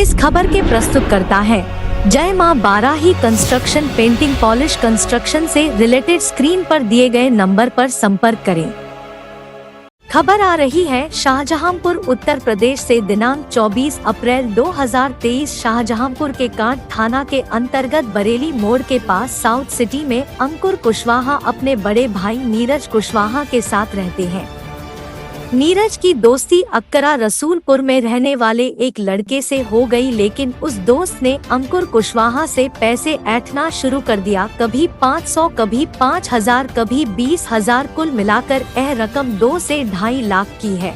इस खबर के प्रस्तुतकर्ता है जय मां Barahi construction painting polish construction से रिलेटेड। स्क्रीन पर दिए गए नंबर पर संपर्क करें। खबर आ रही है शाहजहांपुर उत्तर प्रदेश से। दिनांक 24 अप्रैल 2023 शाहजहांपुर के कांट थाना के अंतर्गत बरेली मोड़ के पास साउथ सिटी में अंकुर कुशवाहा अपने बड़े भाई नीरज कुशवाहा के साथ रहते हैं। नीरज की दोस्ती अक्करा रसूलपुर में रहने वाले एक लड़के से हो गई, लेकिन उस दोस्त ने अंकुर कुशवाहा से पैसे ऐंठना शुरू कर दिया। कभी 500, कभी 5000, कभी 20,000, कुल मिलाकर यह रकम 2 से 2.5 लाख की है।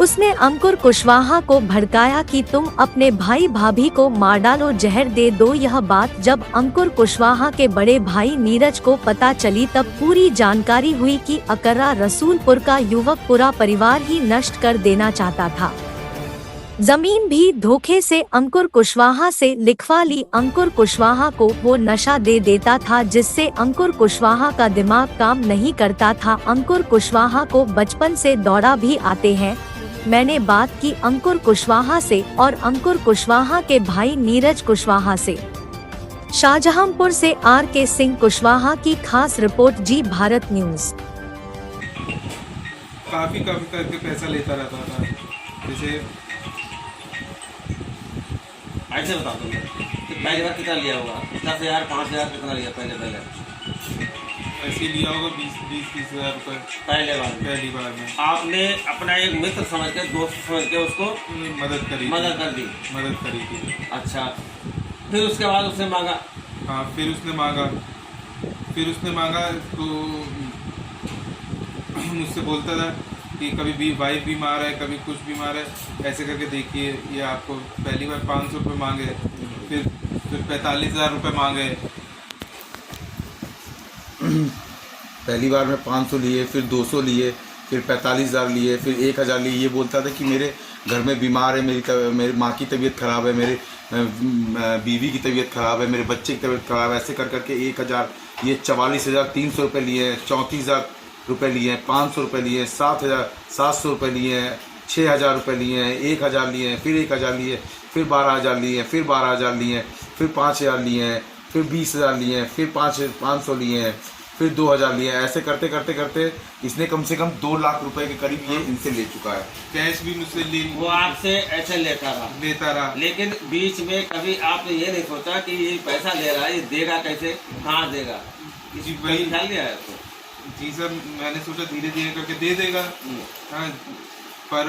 उसने अंकुर कुशवाहा को भड़काया कि तुम अपने भाई भाभी को मार डालो, जहर दे दो। यह बात जब अंकुर कुशवाहा के बड़े भाई नीरज को पता चली तब पूरी जानकारी हुई कि अक्करा रसूलपुर का युवक पूरा परिवार ही नष्ट कर देना चाहता था। जमीन भी धोखे से अंकुर कुशवाहा से लिखवा ली। अंकुर कुशवाहा को वो नशा दे देता था जिससे अंकुर कुशवाहा का दिमाग काम नहीं करता था। अंकुर कुशवाहा को बचपन से दौड़ा भी आते हैं। मैंने बात की अंकुर कुशवाहा से और अंकुर कुशवाहा के भाई नीरज कुशवाहा से। शाहजहांपुर से RK सिंह कुशवाहा की खास रिपोर्ट, जी भारत न्यूज। काफी करके पैसा लेता रहता था। जैसे ऐसे बता दो पहली बार कितना लिया होगा? 10,000, 5,000 कितना लिया पहले? ऐसे लिया होगा 20-30 हज़ार रुपये पहली बार में। आपने अपना एक मित्र समझ के, दोस्त समझ के उसको मदद कर दी थी। अच्छा, फिर उसके बाद उसने मांगा? हाँ, फिर उसने मांगा तो मुझसे बोलता था कि कभी भी वाइफ बीमार है, कभी कुछ बीमार है, ऐसे करके देखिए। ये आपको पहली बार 500 रुपये मांगे, फिर 45,000 रुपये मांगे। पहली बार में 500 लिए, फिर 200 लिए, फिर 45,000 लिए, फिर 1,000 लिए। ये बोलता था कि मेरे घर में बीमार है, मेरी माँ की तबीयत ख़राब है, मेरे बीवी की तबीयत ख़राब है, मेरे बच्चे की तबीयत ख़राब है। ऐसे कर करके 1,000, ये 44,300 रुपये लिए हैं, 34,000 रुपये लिए हैं, 500 रुपये लिए हैं, 7,700 रुपये लिए हैं, 6,000 रुपये लिए हैं, 1,000 लिए हैं, फिर 1,000 लिए, फिर 12,000 लिए, फिर 12,000 लिए, फिर 5,000 लिए, फिर 20,000 लिए, फिर 500 लिए, फिर 2,000 लिए। ऐसे करते करते इसने कम से कम 2 लाख रुपए के करीब ये इनसे ले चुका है। कैश भी मुझसे ले, वो आपसे ऐसे लेता रहा। लेकिन बीच में कभी आपने ये नहीं सोचा कि ये पैसा ले रहा है, ये देगा कैसे, कहाँ देगा? जी वही ख्याल लिया है तो? जी सर, मैंने सोचा धीरे धीरे करके दे देगा। हाँ, पर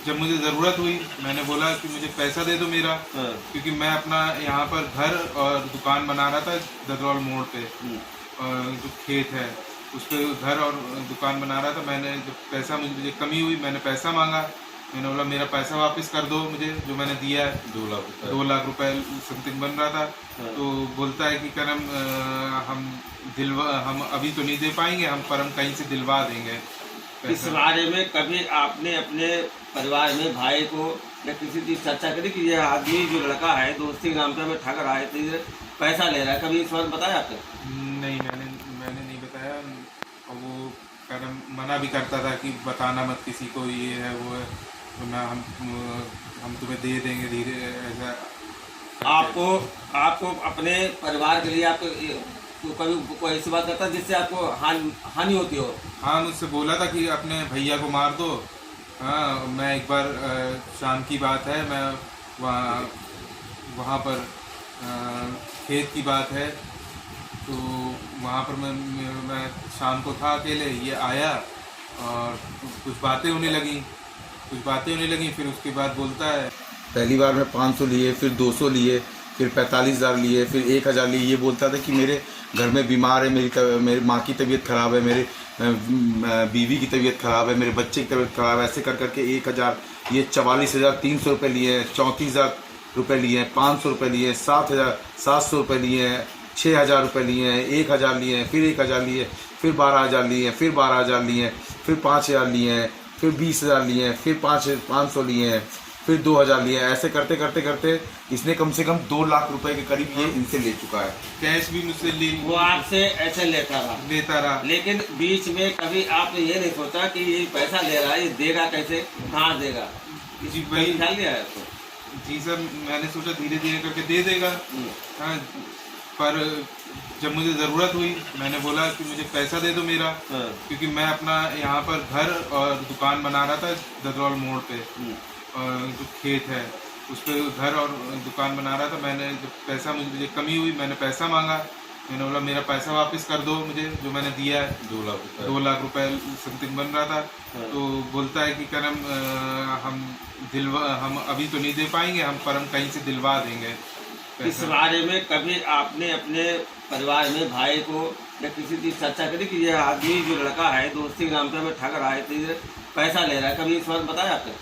जब मुझे ज़रूरत हुई मैंने बोला कि मुझे पैसा दे दो मेरा, क्योंकि मैं अपना यहाँ पर घर और दुकान बना रहा था ददरौल मोड़ पे, जो खेत है उस पर घर और दुकान बना रहा था। मैंने जब पैसा मुझे कमी हुई, मैंने पैसा मांगा। मैंने बोला मेरा पैसा वापस कर दो मुझे, जो मैंने दिया है 2 लाख रुपए समथिंग बन रहा था। तो बोलता है कि करम हम अभी तो नहीं दे पाएंगे, पर हम कहीं से दिलवा देंगे। इस बारे में कभी आपने अपने परिवार में भाई को या किसी की चर्चा करी कि यह आदमी जो लड़का है दोस्ती के नाम पे हमें ठग रहा है, तो पैसा ले रहा है? कभी इस बार बताया आपने? नहीं, मैंने नहीं बताया। और वो करम मना भी करता था कि बताना मत किसी को, ये है वो है, तो ना हम तुम्हें दे देंगे धीरे। ऐसा आपको अपने परिवार के लिए आपको तो कभी कोई ऐसी बात करता जिससे आपको हानि होती हो? हाँ, मुझसे बोला था कि अपने भैया को मार दो। हाँ, मैं एक बार शाम की बात है, मैं वहाँ पर खेत की बात है, तो वहाँ पर मैं शाम को था अकेले, ये आया और कुछ बातें होने लगी। फिर उसके बाद बोलता है पहली बार में 500 लिए, फिर 200 लिए, फिर 45,000 लिए, फिर 1,000 लिए। ये बोलता था कि मेरे घर में बीमार है, मेरी माँ की तबीयत ख़राब है, मेरे बीवी की तबीयत ख़राब है, मेरे बच्चे की तबीयत ख़राब है। ऐसे कर करके 1,000, ये 44,300 रुपये लिए, 34,000 रुपये लिए, 500 रुपये लिए, 7,700 रुपये लिए, 6,000 रुपये लिए, 1,000 लिए, फिर 1,000 लिए, फिर 12,000 लिए, फिर 12,000 लिए, फिर 5,000 लिए, फिर 20,000 लिए, फिर 500 लिए, फिर 2,000 लिए। ऐसे करते इसने कम से कम 2 लाख रुपए के करीब ये इनसे ले चुका है। कैश भी मुझसे वो आपसे ऐसे लेता रहा। लेकिन बीच में कभी आपने ये नहीं सोचा कि ये पैसा ले रहा है, ये देगा कैसे, कहाँ देगा? जी वही ख्याल लिया है तो? जी सर, मैंने सोचा धीरे धीरे करके दे देगा। हाँ, पर जब मुझे ज़रूरत हुई मैंने बोला कि मुझे पैसा दे दो मेरा, क्योंकि मैं अपना यहाँ पर घर और दुकान बना रहा था ददरौल मोड़ पे, जो खेत है उस पर घर और दुकान बना रहा था। मैंने जब पैसा मुझे कमी हुई मैंने पैसा मांगा, मैंने बोला मेरा पैसा वापस कर दो मुझे जो मैंने दिया है। 2 लाख रुपए समथिंग बन रहा था। तो बोलता है कि करम हम अभी तो नहीं दे पाएंगे, पर हम कहीं से दिलवा देंगे। इस बारे में कभी आपने अपने परिवार में भाई को या किसी की चर्चा करी कि यह आदमी जो लड़का है दोस्ती के नाम पे हमें ठग रहा है, तो पैसा ले रहा है, कभी इस बात बताया आपने?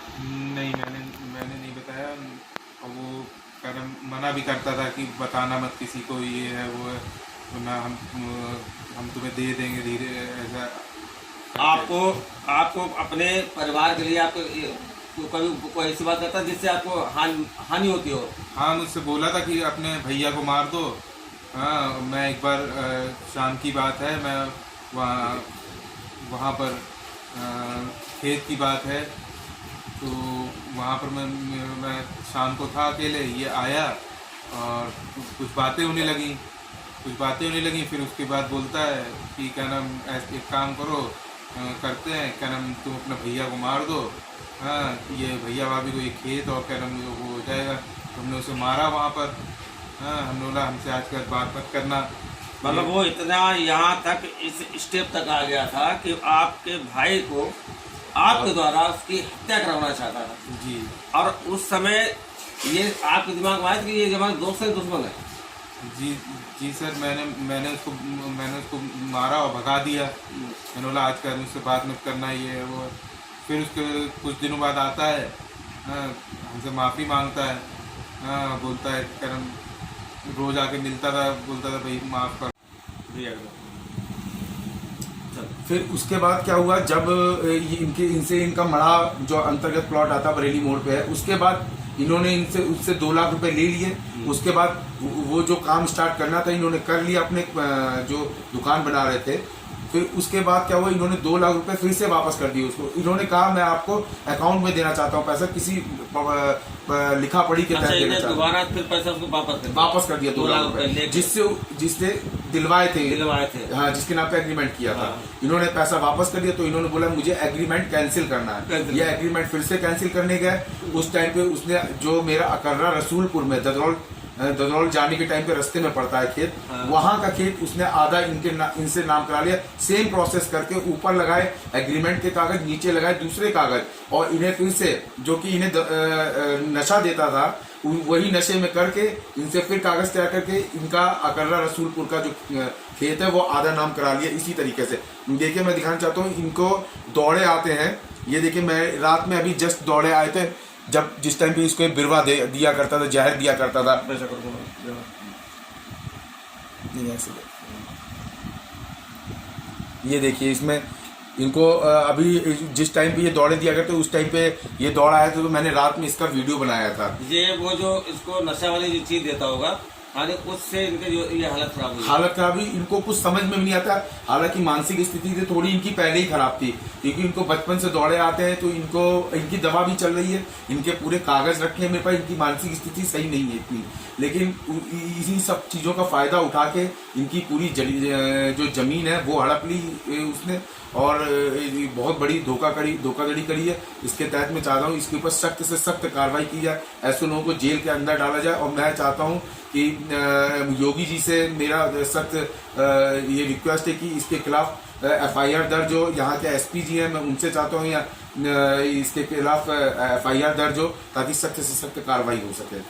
नहीं, मैंने नहीं बताया। और वो करम मना भी करता था कि बताना मत किसी को, ये है वो है, वरना हम तुम्हें दे देंगे धीरे, ऐसा। आपको अपने परिवार के लिए आपको तो कभी कोई ऐसी बात करता जिससे आपको हानि होती हो? हाँ, मुझसे बोला था कि अपने भैया को मार दो। हाँ, मैं एक बार शाम की बात है, मैं वहाँ पर खेत की बात है, तो वहाँ पर मैं शाम को था अकेले, ये आया और कुछ बातें होने लगी। फिर उसके बाद बोलता है कि क्या नाम एक काम करो, करते हैं क्या नाम, तुम अपने भैया को मार दो। हाँ, ये भैया भाभी को ये खेत और क्या नाम वो हो जाएगा। तो हमने उसे मारा वहाँ पर। हाँ, हमने बोला हमसे आजकल बात मत करना। मतलब वो इतना यहाँ तक इस स्टेप तक आ गया था कि आपके भाई को आपके द्वारा उसकी हत्या करवाना चाहता था जी। और उस समय ये आपके दिमाग में आया कि ये हमारे दोस्त है, दुश्मन है? जी सर, मैंने उसको मारा और भगा दिया। मैंने बोला आजकल मुझसे बात मत करना, ये है वो। फिर उसके कुछ दिनों बाद आता है, हाँ, हमसे माफ़ी मांगता है। हाँ, बोलता है करम रोज़ आके मिलता था, बोलता था भाई माफ़ कर। फिर उसके बाद क्या हुआ, जब इनसे इनका मड़ा जो अंतर्गत प्लॉट आता बरेली मोड़ पे है, उसके बाद इन्होंने उससे 2 लाख रुपए ले लिए। उसके बाद वो जो काम स्टार्ट करना था इन्होंने कर लिया, अपने जो दुकान बना रहे थे। फिर उसके बाद क्या हुआ, इन्होंने 2 लाख रुपए फिर से वापस कर दिए उसको। इन्होंने कहा मैं आपको अकाउंट में देना चाहता हूँ पैसा, किसी लिखा पढ़ी के तहत देना चाहता हूँ। दोबारा फिर पैसा उसको वापस कर दिया 2 लाख रुपए, जिससे दिलवाए थे। हाँ, जिसके नाम पे एग्रीमेंट किया था। इन्होंने पैसा वापस कर दिया, तो इन्होंने बोला मुझे एग्रीमेंट कैंसिल करना है। ये एग्रीमेंट फिर से कैंसिल करने गए। उस टाइम पे उसने जो मेरा अकर्रा रसूलपुर में ददरौल जाने के टाइम पे रास्ते में पड़ता है खेत, वहां का खेत उसने आधा इनसे नाम करा लिया। सेम प्रोसेस करके ऊपर लगाए एग्रीमेंट के कागज, नीचे लगाए दूसरे कागज, और इन्हें फिर से जो कि इन्हें नशा देता था वही नशे में करके इनसे फिर कागज तैयार करके इनका अकर्रा रसूलपुर का जो खेत है वो आधा नाम करा लिया। इसी तरीके से देखिए, मैं दिखाना चाहता हूँ, इनको दौड़े आते हैं। ये देखिए, मैं रात में अभी जस्ट दौड़े आए थे, जिस टाइम पे इसको बिरवा दिया करता था, जहर दिया करता था। ये देखिए, इसमें इनको अभी जिस टाइम पे ये दौड़े दिया करते उस टाइम पे ये दौड़ आया था, तो मैंने रात में इसका वीडियो बनाया था। ये वो जो इसको नशा वाली जो चीज देता होगा, उससे इनके जो ये हालत खराब हुई। इनको कुछ समझ में भी नहीं आता। हालांकि मानसिक स्थिति तो थोड़ी इनकी पहले ही खराब थी, क्योंकि इनको बचपन से दौड़े आते हैं, तो इनकी दवा भी चल रही है, इनके पूरे कागज रखे हैं मेरे पास। इनकी मानसिक स्थिति सही नहीं है इतनी, लेकिन इसी सब चीज़ों का फ़ायदा उठा के इनकी पूरी जो ज़मीन है वो हड़प ली उसने, और बहुत बड़ी धोखाधड़ी करी है। इसके तहत मैं चाहता हूँ इसके ऊपर सख्त से सख्त कार्रवाई की जाए, ऐसे लोगों को जेल के अंदर डाला जाए। और मैं चाहता हूँ कि योगी जी से मेरा सख्त ये रिक्वेस्ट है कि इसके खिलाफ FIR दर्ज हो। यहाँ के SP जी हैं, मैं उनसे चाहता हूँ या इसके खिलाफ FIR दर्ज हो, ताकि सख्त से सख्त कार्रवाई हो सके।